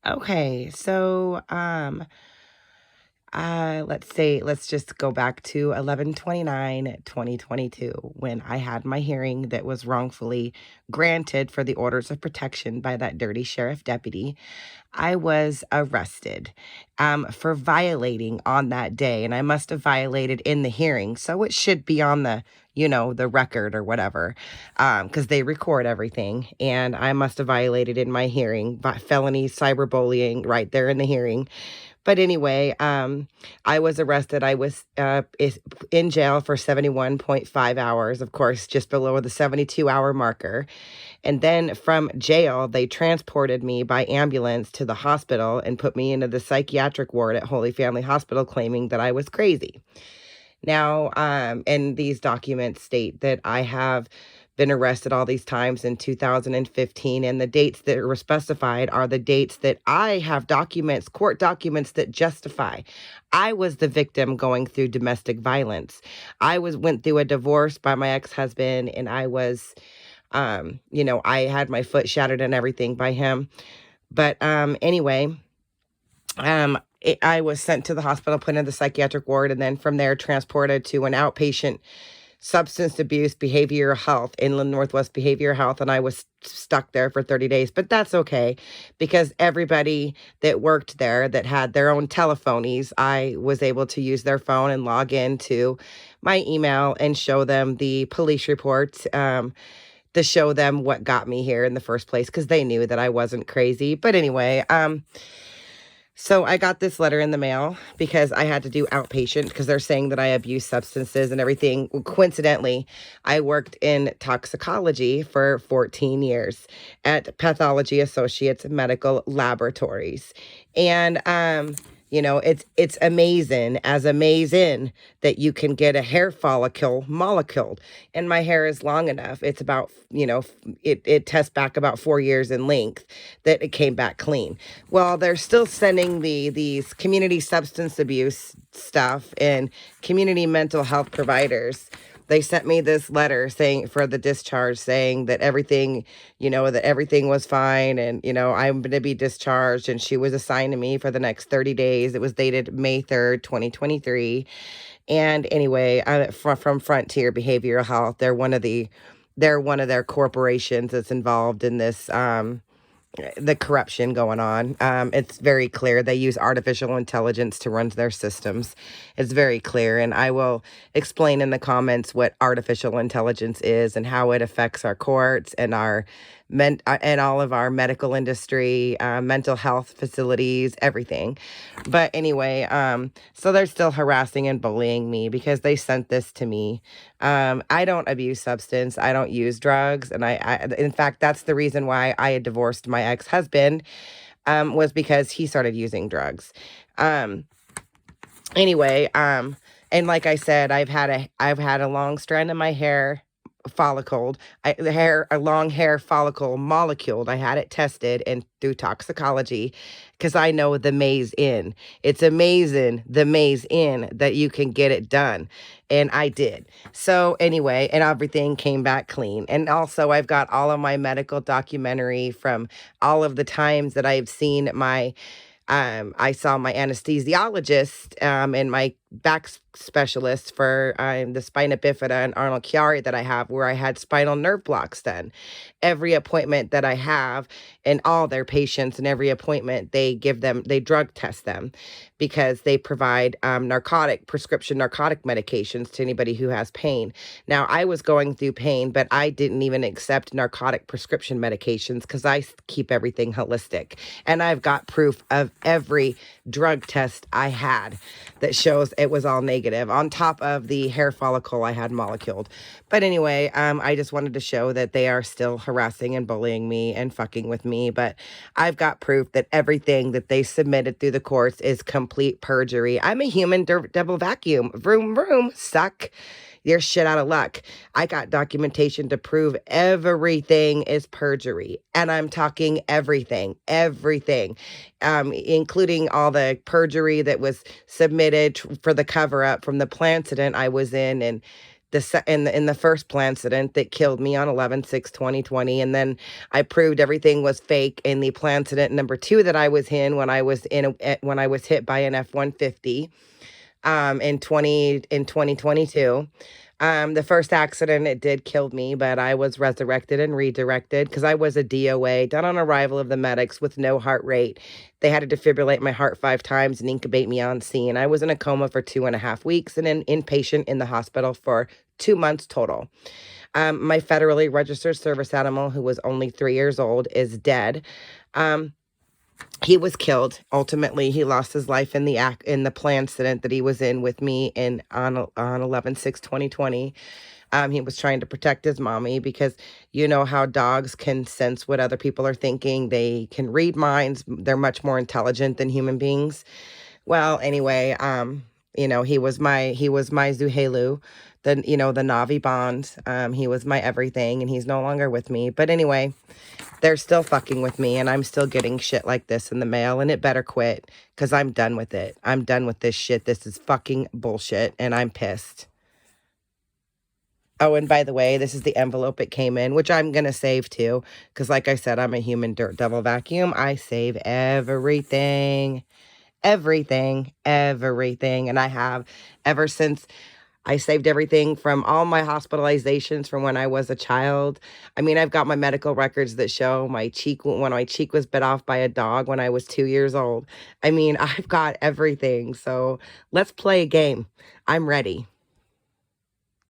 Okay, so let's just go back to 11/29/2022 when I had my hearing that was wrongfully granted for the orders of protection by that dirty sheriff deputy. I was arrested for violating on that day, and I must have violated in the hearing, so it should be on the record or whatever, because they record everything, and I must have violated in my hearing, felony cyberbullying right there in the hearing. But anyway, I was arrested. I was in jail for 71.5 hours, of course, just below the 72-hour marker. And then from jail, they transported me by ambulance to the hospital and put me into the psychiatric ward at Holy Family Hospital, claiming that I was crazy. Now, and these documents state that I have been arrested all these times in 2015, and the dates that were specified are the dates that I have documents, court documents that justify. I was the victim going through domestic violence. Went through a divorce by my ex-husband, and I was, I had my foot shattered and everything by him. But anyway, I was sent to the hospital, put in the psychiatric ward, and then from there transported to an outpatient substance abuse behavioral health, Inland Northwest Behavioral Health, and I was stuck there for 30 days. But that's okay, because everybody that worked there that had their own telephonies, I was able to use their phone and log into my email and show them the police reports, to show them what got me here in the first place, because they knew that I wasn't crazy. But anyway, so I got this letter in the mail because I had to do outpatient because they're saying that I abuse substances and everything. Well, coincidentally, I worked in toxicology for 14 years at Pathology Associates Medical Laboratories. And it's amazing that you can get a hair follicle molecule. And my hair is long enough. It's about, it tests back about 4 years in length that it came back clean. Well, they're still sending these community substance abuse stuff and community mental health providers. They sent me this letter saying for the discharge, saying that everything was fine, and I'm going to be discharged. And she was assigned to me for the next 30 days. It was dated May 3rd, 2023. And anyway, I'm from Frontier Behavioral Health. They're one of their corporations that's involved in this, the corruption going on. It's very clear. They use artificial intelligence to run their systems. It's very clear. And I will explain in the comments what artificial intelligence is and how it affects our courts and and all of our medical industry, mental health facilities, everything. But anyway, so they're still harassing and bullying me because they sent this to me. I don't abuse substance. I don't use drugs. And in fact, that's the reason why I had divorced my ex-husband, was because he started using drugs. Anyway, and like I said, I've had a long strand of my hair follicled, a long hair follicle moleculed. I had it tested and through toxicology, because I know the maze in. It's amazing, the maze in, that you can get it done. And I did. So anyway, and everything came back clean. And also I've got all of my medical documentary from all of the times that I've seen I saw my anesthesiologist and my back specialist for the spina bifida and Arnold Chiari that I have, where I had spinal nerve blocks done. Every appointment that I have, and all their patients, and every appointment they drug test them, because they provide prescription narcotic medications to anybody who has pain. Now, I was going through pain, but I didn't even accept narcotic prescription medications because I keep everything holistic. And I've got proof of every drug test I had that shows it was all negative, on top of the hair follicle I had moleculed. But anyway, I just wanted to show that they are still harassing and bullying me and fucking with me. But I've got proof that everything that they submitted through the courts is complete perjury. I'm a human double vacuum. Vroom, vroom, suck. You're shit out of luck. I got documentation to prove everything is perjury. And I'm talking everything, including all the perjury that was submitted for the cover up from the plant incident I was in, and In the first Plancedent that killed me on 11/6/2020, and then I proved everything was fake in the Plancedent number 2 that I was in when I was when I was hit by an F-150 in 2022. The first accident, it did kill me, but I was resurrected and redirected because I was a DOA done on arrival of the medics with no heart rate. They had to defibrillate my heart 5 times and incubate me on scene. I was in a coma for 2.5 weeks and an inpatient in the hospital for 2 months total. My federally registered service animal, who was only 3 years old, is dead. He was killed. Ultimately, he lost his life in the plane incident that he was in with me on 11/6/2020. He was trying to protect his mommy because you know how dogs can sense what other people are thinking. They can read minds. They're much more intelligent than human beings. Well, anyway, he was my Zuhelu, the Navi bond. He was my everything, and he's no longer with me. But anyway, they're still fucking with me, and I'm still getting shit like this in the mail, and it better quit, because I'm done with it. I'm done with this shit. This is fucking bullshit, and I'm pissed. Oh, and by the way, this is the envelope it came in, which I'm going to save too, because like I said, I'm a human dirt devil vacuum. I save everything, everything, everything, and I have ever since. I saved everything from all my hospitalizations from when I was a child. I mean, I've got my medical records that show when my cheek was bit off by a dog when I was 2 years old. I mean, I've got everything. So let's play a game. I'm ready.